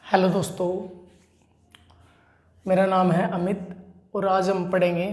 Hello दोस्तों, मेरा नाम है अमित और आज हम पढ़ेंगे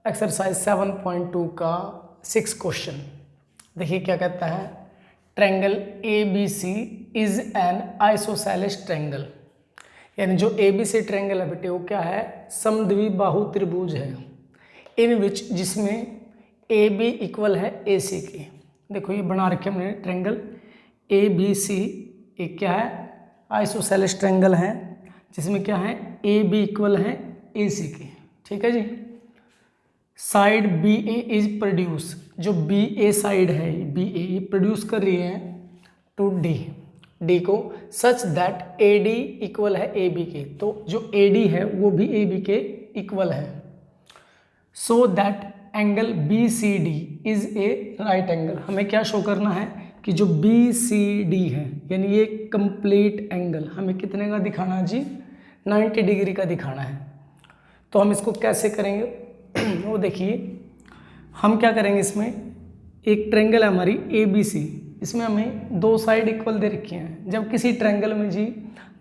एक्सरसाइज 7.2 का 6 क्वेश्चन। देखिए क्या कहता है। Triangle A B C is an isosceles triangle, यानी जो ए बी सी ट्रायंगल है बेटे वो क्या है, समद्विबाहु त्रिभुज है। इन विच जिसमें ए बी इक्वल है ए सी के। देखो ये बना रखे हमने ट्रायंगल ए बी सी, एक क्या है आइसोसेलेस ट्रायंगल है जिसमें क्या है ए बी इक्वल है ए सी के। ठीक है जी। Side B A is produce, जो बी ए साइड है बी ए ये प्रोड्यूस कर रही है टू डी, डी को such that A D equal है ए बी के। तो जो ए डी है वो भी ए बी के इक्वल है। So that angle B C D is a right angle. हमें क्या शो करना है कि जो बी सी डी है यानी ये कंप्लीट एंगल हमें कितने का दिखाना है जी, 90 डिग्री का दिखाना है। तो हम इसको कैसे करेंगे वो देखिए। हम क्या करेंगे, इसमें एक ट्रायंगल है हमारी ए बी सी, इसमें हमें दो साइड इक्वल दे रखी हैं। जब किसी ट्रायंगल में जी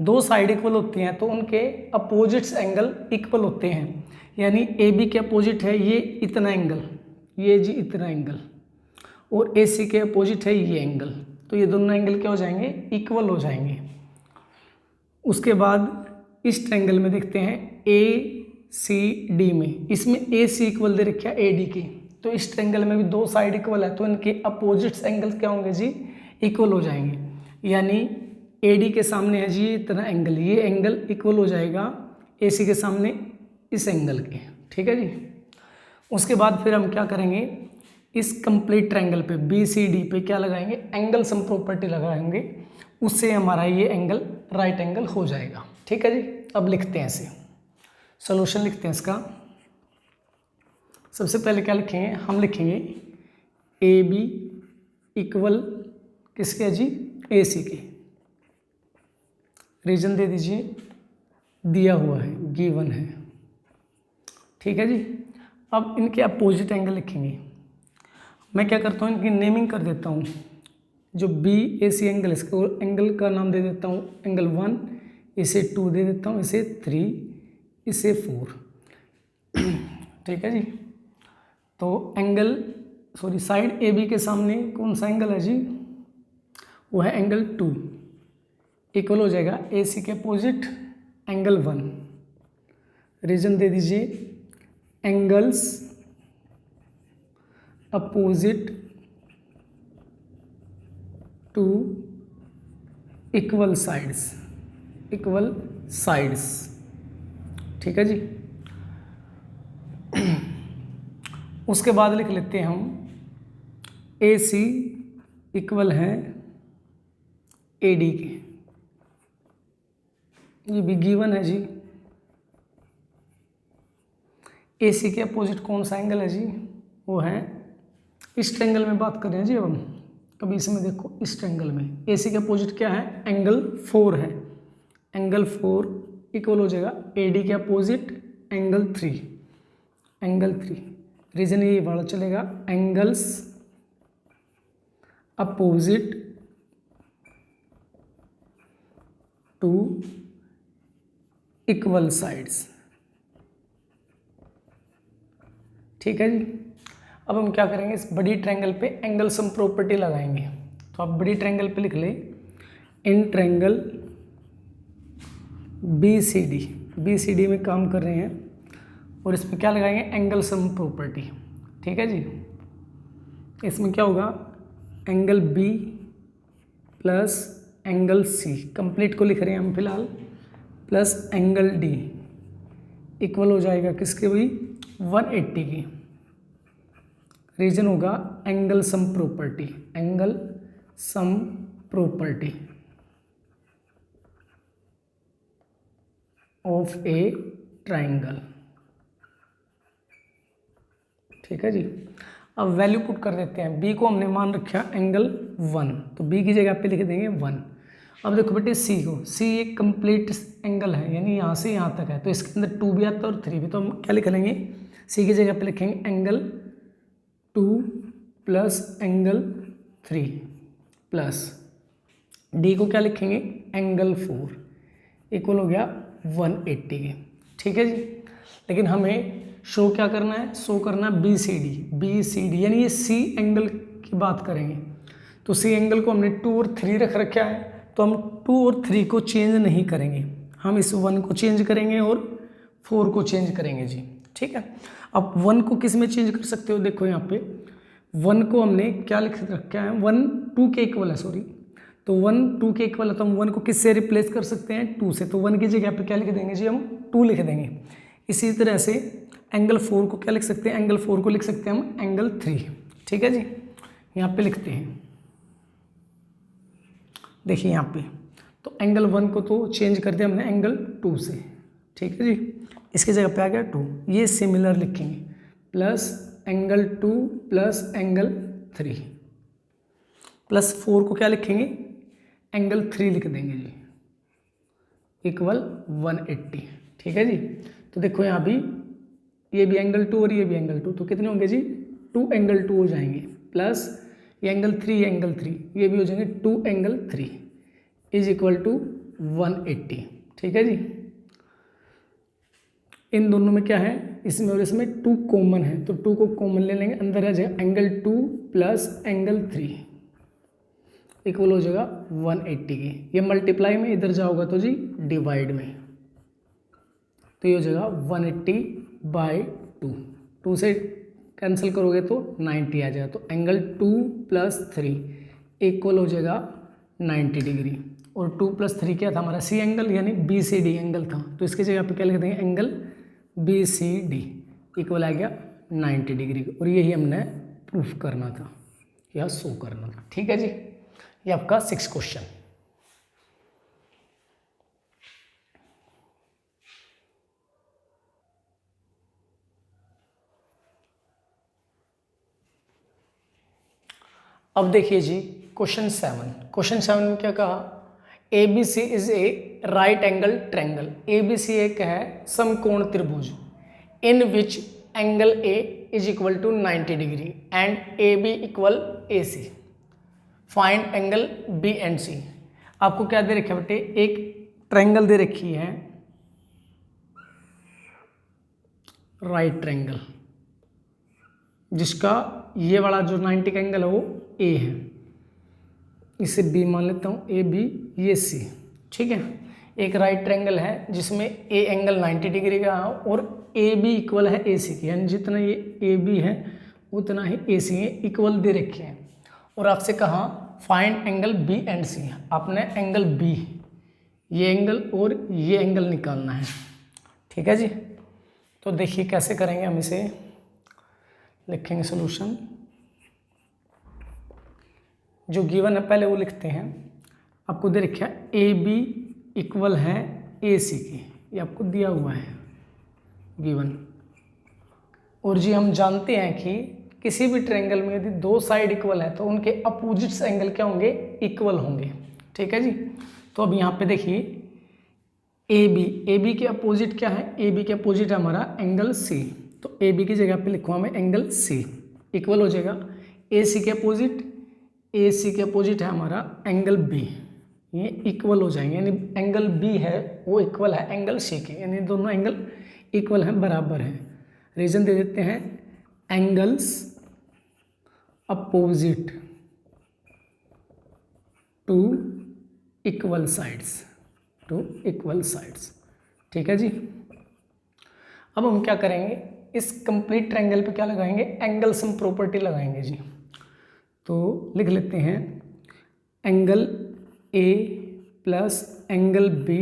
दो साइड इक्वल होती हैं तो उनके अपोजिट्स एंगल इक्वल होते हैं। यानी ए बी के अपोजिट है ये इतना एंगल, ये जी इतना एंगल, और ए सी के अपोजिट है ये एंगल। तो ये दोनों एंगल क्या हो जाएंगे, इक्वल हो जाएंगे। उसके बाद इस ट्रायंगल में देखते हैं ए सी डी में, इसमें ए सी इक्वल दे रखा है ए डी की। तो इस ट्रायंगल में भी दो साइड इक्वल है तो इनके अपोजिट्स एंगल क्या होंगे जी, इक्वल हो जाएंगे। यानी ए डी के सामने है जी इतना एंगल, ये एंगल इक्वल हो जाएगा ए सी के सामने इस एंगल के। ठीक है जी। उसके बाद फिर हम क्या करेंगे, इस कंप्लीट ट्रायंगल पे बी सी डी पे क्या लगाएंगे, एंगल सम प्रॉपर्टी लगाएंगे, उससे हमारा ये एंगल राइट एंगल हो जाएगा। ठीक है जी। अब लिखते हैं इसे, सॉल्यूशन लिखते हैं इसका। सबसे पहले क्या लिखेंगे, हम लिखेंगे ए बी इक्वल किसके जी, ए सी के। रीजन दे दीजिए, दिया हुआ है, गिवन है। ठीक है जी। अब इनके अपोजिट एंगल लिखेंगे। मैं क्या करता हूँ, इनकी नेमिंग कर देता हूँ। जो बी ए सी एंगल, इसको एंगल का नाम दे देता हूँ एंगल 1, इसे 2 दे देता हूँ, इसे 3, इसे 4। ठीक है जी। तो एंगल साइड ए बी के सामने कौन सा एंगल है जी, वो है एंगल 2, इक्वल हो जाएगा ए सी के अपोजिट एंगल 1। रीजन दे दीजिए, angles opposite to equal sides, equal sides. ठीक है जी। उसके बाद लिख लेते हैं हम ए सी इक्वल है ए डी के। ये भी गिवन है जी। ए सी के अपोजिट कौन सा एंगल है जी, वो है इस ट्रायंगल में बात कर रहे हैं जी। अब हम कभी इसमें देखो, इस ट्रायंगल में ए सी के अपोजिट क्या है, एंगल 4 है। एंगल 4 इक्वल हो जाएगा ए डी के अपोजिट एंगल 3, एंगल 3। रीजन ये वाला चलेगा, angles opposite to equal sides. ठीक है जी। अब हम क्या करेंगे, इस बड़ी ट्रायंगल पे एंगल सम प्रॉपर्टी लगाएंगे। तो आप बड़ी ट्रायंगल पे लिख ले, in triangle B C D में काम कर रहे हैं और इस पर क्या लगाएंगे, एंगल सम प्रॉपर्टी। ठीक है जी। इसमें क्या होगा, angle B plus angle C, complete को लिख रहे हैं हम फिलहाल, प्लस एंगल डी इक्वल हो जाएगा किसके, वही 180 की। रीजन होगा angle sum property, angle sum property of a triangle. ठीक है जी। अब वैल्यू पुट कर देते हैं। बी को हमने मान रखा एंगल 1, तो बी की जगह पे लिख देंगे 1। अब देखो बेटे सी को, सी एक कंप्लीट एंगल है यानी यहाँ से यहाँ तक है, तो इसके अंदर 2 भी आता है और 3 भी। तो हम क्या लिख लेंगे, सी की जगह पे लिखेंगे angle 2 plus angle 3 plus D को क्या लिखेंगे, एंगल 4। इक्वल हो गया 180 के। ठीक है जी। लेकिन हमें शो क्या करना है, शो करना बी सी डी यानी ये सी एंगल की बात करेंगे। तो सी एंगल को हमने 2 और 3 रख रखा है, तो हम 2 और 3 को चेंज नहीं करेंगे, हम इस 1 को चेंज करेंगे और 4 को चेंज करेंगे जी। ठीक है। अब 1 को किस में चेंज कर सकते हो, देखो यहाँ पे 1 को हमने क्या लिख रखा है, 1 2 के इक्वल है, सॉरी। तो 1 2 के इक्वल है, तो हम 1 को किससे रिप्लेस कर सकते हैं, 2 से। तो 1 की जगह पे क्या लिख देंगे जी, हम 2 लिख देंगे। इसी तरह से एंगल 4 को क्या लिख सकते हैं, एंगल 4 को लिख सकते हैं हम एंगल 3। ठीक है जी। यहाँ पे लिखते हैं, देखिए यहाँ पे तो एंगल 1 को तो चेंज कर दिया हमने एंगल 2 से। ठीक है जी। इसकी जगह पे आ गया 2, ये सिमिलर लिखेंगे, plus angle 2 plus angle 3, plus 4 को क्या लिखेंगे, एंगल 3 लिख देंगे जी, इक्वल 180। ठीक है जी। तो देखो यहाँ भी ये भी एंगल 2 और ये भी एंगल 2, तो कितने होंगे जी, 2 एंगल 2 हो जाएंगे, प्लस ये एंगल 3 एंगल 3, ये भी हो जाएंगे 2 एंगल 3 इज इक्वल टू 180। ठीक है जी। इन दोनों में क्या है, इसमें और इसमें 2 कॉमन है, तो 2 को कॉमन ले लेंगे, अंदर आ जाएगा एंगल 2 प्लस एंगल 3 इक्वल हो जाएगा 180 की। ये मल्टीप्लाई में इधर जाओगा तो जी डिवाइड में, तो ये हो जाएगा 180/2, 2 से कैंसिल करोगे तो 90 आ जाएगा। तो एंगल 2 प्लस 3 इक्वल हो जाएगा 90 डिग्री, और 2 प्लस 3 क्या था हमारा, सी एंगल यानी बी सी डी एंगल था, तो इसकी जगह पे क्या लिख देंगे, angle B C D equal आ गया 90 डिग्री, और यही हमने प्रूफ करना था या शो करना था। ठीक है जी। ये आपका 6 क्वेश्चन। अब देखिए जी क्वेश्चन 7। क्वेश्चन 7 में क्या कहा, A B C is a right angle triangle. A B C एक है समकोण त्रिभुज, in which angle A is equal to 90 degree and A B equal A C. Find angle B and C. आपको क्या दे रखा है बेटे, एक ट्रायंगल दे रखी है, राइट ट्रायंगल, जिसका ये वाला जो 90 का एंगल है वो ए है, इसे बी मान लेता हूँ, ए बी ये सी। ठीक है। एक राइट ट्रायंगल है जिसमें ए एंगल 90 डिग्री का है और ए बी इक्वल है ए सी की, यानी जितना ये ए बी है उतना ही ए सी है, इक्वल दे रखे हैं। और आपसे कहा फाइंड एंगल बी एंड सी, आपने एंगल बी, ये एंगल और ये एंगल निकालना है। ठीक है जी। तो देखिए कैसे करेंगे, हम इसे लिखेंगे सॉल्यूशन। जो गिवन है पहले वो लिखते हैं। आपको दे रखा है ए बी इक्वल है ए सी की, ये आपको दिया हुआ है गिवन। और जी हम जानते हैं कि किसी भी ट्रायंगल में यदि 2 साइड इक्वल है तो उनके अपोजिट्स एंगल क्या होंगे, इक्वल होंगे। ठीक है जी। तो अब यहाँ पे देखिए ए बी के अपोजिट क्या है, ए बी के अपोजिट है हमारा एंगल सी, तो ए बी की जगह पे लिखूँ हमें एंगल सी, इक्वल हो जाएगा ए सी के अपोजिट है हमारा एंगल बी, ये इक्वल हो जाएंगे, यानी एंगल बी है वो इक्वल है एंगल सी के, यानी दोनों एंगल इक्वल हैं, बराबर हैं। रीजन दे देते हैं angles opposite to equal sides, ठीक है जी। अब हम क्या करेंगे, इस कंप्लीट ट्रायंगल पे क्या लगाएंगे, एंगल सम प्रॉपर्टी लगाएंगे जी। तो लिख लेते हैं angle A plus angle B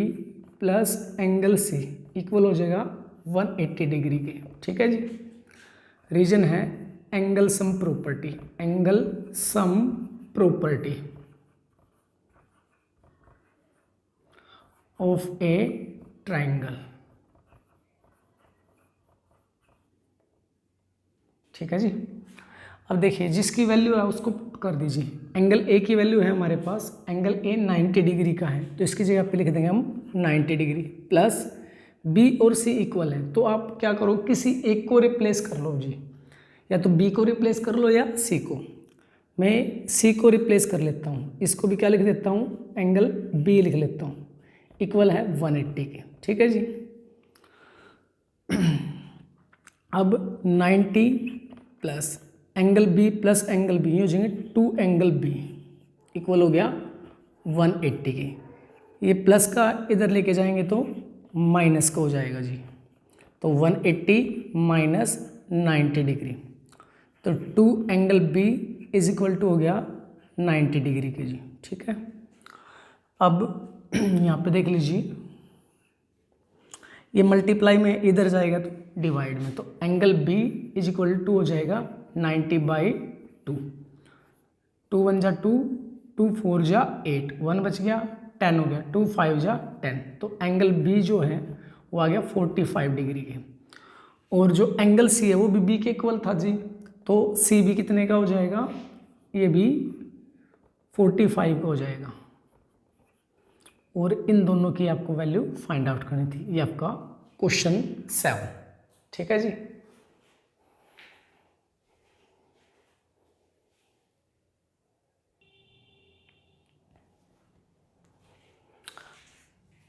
plus angle C equal हो जाएगा 180 डिग्री के। ठीक है जी। रीजन है angle sum property of a triangle. ठीक है जी। अब देखिए जिसकी वैल्यू है उसको पुट कर दीजिए। एंगल ए की वैल्यू है हमारे पास, एंगल ए 90 डिग्री का है, तो इसकी जगह पे लिख देंगे हम 90 डिग्री, प्लस बी और सी इक्वल है, तो आप क्या करो, किसी एक को रिप्लेस कर लो जी, या तो बी को रिप्लेस कर लो या सी को। मैं सी को रिप्लेस कर लेता हूँ, इसको भी क्या लिख देता हूँ, एंगल बी लिख लेता हूँ, इक्वल है 180 के। ठीक है जी। अब 90 plus angle B plus angle B हो जाएंगे 2 एंगल बी इक्वल हो गया 180 के। ये प्लस का इधर लेके जाएंगे तो माइनस का हो जाएगा जी। तो 180 माइनस 90 डिग्री, तो 2 angle B is equal to हो गया 90 डिग्री के जी। ठीक है। अब यहाँ पे देख लीजिए, ये मल्टीप्लाई में इधर जाएगा तो डिवाइड में, तो angle B is equal to हो जाएगा 90/2। 2 1 जा 2, 2 4 जा 8, 1 बच गया, 10 हो गया, 2 5 जा 10, तो एंगल बी जो है वो आ गया 45 डिग्री के। और जो एंगल सी है वो भी बी के इक्वल था जी, तो सी भी कितने का हो जाएगा, ये भी 45 का हो जाएगा। और इन दोनों की आपको वैल्यू फाइंड आउट करनी थी। ये आपका क्वेश्चन 7। ठीक है जी।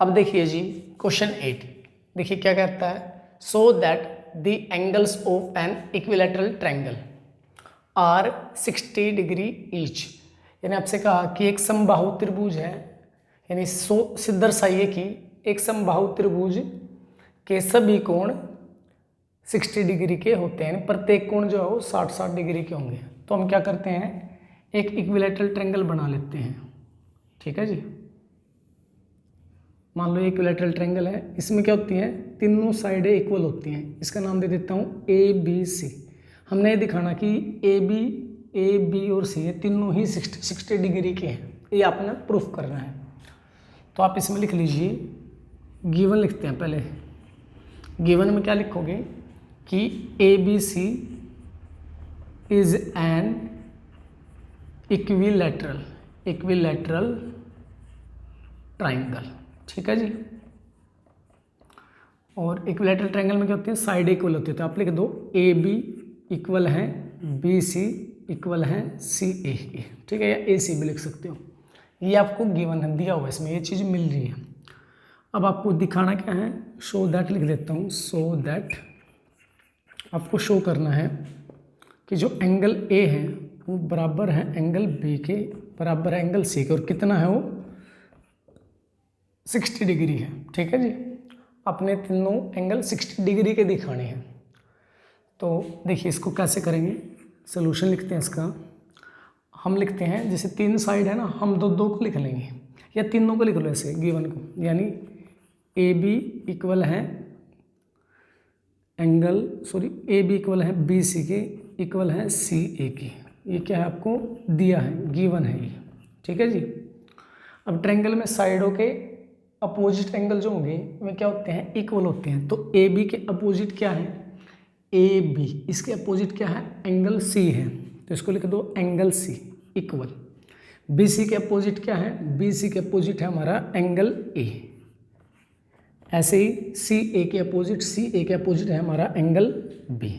अब देखिए जी क्वेश्चन 8, देखिए क्या कहता है, so that the angles of an equilateral triangle are 60 degree each. यानी आपसे कहा कि एक समबाहु त्रिभुज है, यानी सिद्ध दर्शाइए कि एक समबाहु त्रिभुज के सभी कोण 60 डिग्री के होते हैं, प्रत्येक कोण जो है वो 60-60 डिग्री के होंगे। तो हम क्या करते हैं, एक इक्विलैटरल ट्रायंगल बना लेते हैं। ठीक है जी। मान लो इक्विलैटरल ट्रायंगल है, इसमें क्या होती है, तीनों साइडें इक्वल होती हैं। इसका नाम दे देता हूँ ABC। हमने ये दिखाना कि ए बी और सी ये तीनों ही 60 डिग्री के हैं, ये आपने प्रूफ करना है। तो आप इसमें लिख लीजिए, गिवन लिखते हैं पहले। गिवन में क्या लिखोगे कि ABC is an equilateral triangle. ठीक है जी। और इक्विलैटरल ट्रायंगल में क्या होती है, साइड इक्वल होती है। तो आप लिख दो AB इक्वल है BC इक्वल है CAA। ठीक है, या AC भी लिख सकते हो। ये आपको गिवन है, दिया हुआ इसमें, ये चीज़ मिल रही है। अब आपको दिखाना क्या है, शो दैट लिख देता हूँ। शो दैट आपको शो करना है कि जो एंगल A है वो बराबर है एंगल B के, बराबर है एंगल C के, और कितना है वो 60 डिग्री है। ठीक है जी। अपने तीनों एंगल 60 डिग्री के दिखाने हैं। तो देखिए इसको कैसे करेंगे, सोल्यूशन लिखते हैं इसका। हम लिखते हैं जैसे 3 साइड है ना, हम दो को लिख लेंगे, या तीनों को लिख लो ऐसे गिवन को। यानी AB इक्वल है AB इक्वल है BC के इक्वल है CA की। ये क्या है, आपको दिया है, गिवन है ये। ठीक है जी। अब ट्रायंगल में साइडों के अपोजिट एंगल जो होंगे वे क्या होते हैं, इक्वल होते हैं। तो AB के अपोजिट क्या है, AB, इसके अपोजिट क्या है, एंगल C है, तो इसको लिख दो एंगल C इक्वल। BC के अपोजिट क्या है, BC के अपोजिट है हमारा एंगल A। ऐसे ही CA के अपोजिट है हमारा एंगल B।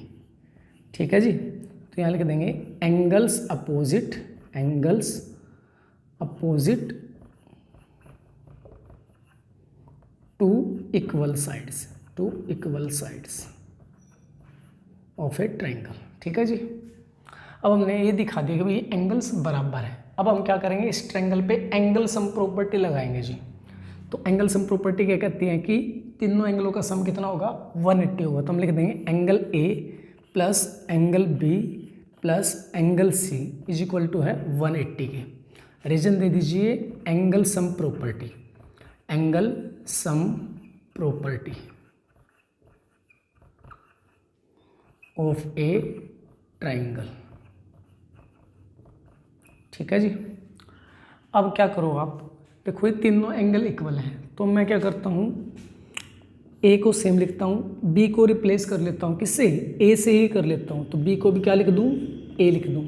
ठीक है जी। तो यहाँ लिख देंगे angles opposite to equal sides of a triangle. ठीक है जी। अब हमने ये दिखा दिया कि भाई एंगल्स बराबर है। अब हम क्या करेंगे, इस ट्रायंगल पे एंगल सम प्रॉपर्टी लगाएंगे जी। तो एंगल सम प्रॉपर्टी क्या कहती है कि तीनों एंगलों का सम कितना होगा, 180 होगा। तो हम लिख देंगे angle A plus angle B plus angle C is equal to है 180 के। रीजन दे दीजिए angle sum property of a triangle. ठीक है जी। अब क्या करो आप, देखो ये तीनों एंगल इक्वल हैं, तो मैं क्या करता हूँ, A को सेम लिखता हूँ, B को रिप्लेस कर लेता हूँ, किससे, A से ही कर लेता हूँ। तो B को भी क्या लिख दूँ, A लिख दूँ,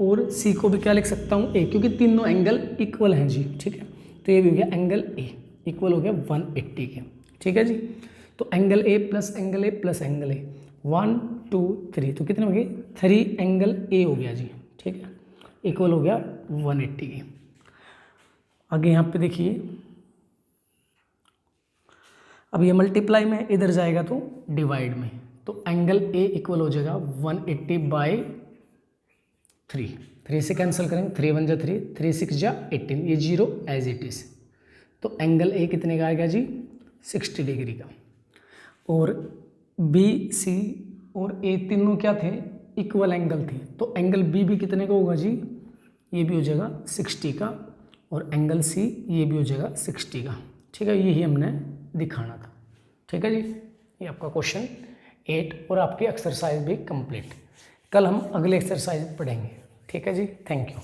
और C को भी क्या लिख सकता हूँ, A, क्योंकि तीनों एंगल इक्वल हैं जी। ठीक है। तो ये भी हो गया एंगल A इक्वल हो गया 180 के। ठीक है जी। तो angle A plus angle A plus angle A 1 2 3, तो कितने हो गए, 3 एंगल A हो गया जी। ठीक है, इक्वल हो गया 180 के। आगे यहाँ पे देखिए अब ये मल्टीप्लाई में, इधर जाएगा तो डिवाइड में, तो एंगल ए इक्वल हो जाएगा 180/3। 3 से कैंसिल करेंगे, 3 1 जा 3, 3 6 जा 18, ये 0 एज इट इज़। तो एंगल ए कितने का आएगा जी? 60 डिग्री का। और बी सी और ए तीनों क्या थे? इक्वल एंगल थे, तो एंगल बी भी कितने का होगा जी? ये भी हो जाएगा 60 का, और एंगल सी ये भी हो जाएगा 60 का। ठीक है, यही हमने दिखाना था। ठीक है जी, ये आपका क्वेश्चन 8 और आपकी एक्सरसाइज भी कंप्लीट। कल हम अगले एक्सरसाइज पढ़ेंगे। ठीक है जी, थैंक यू।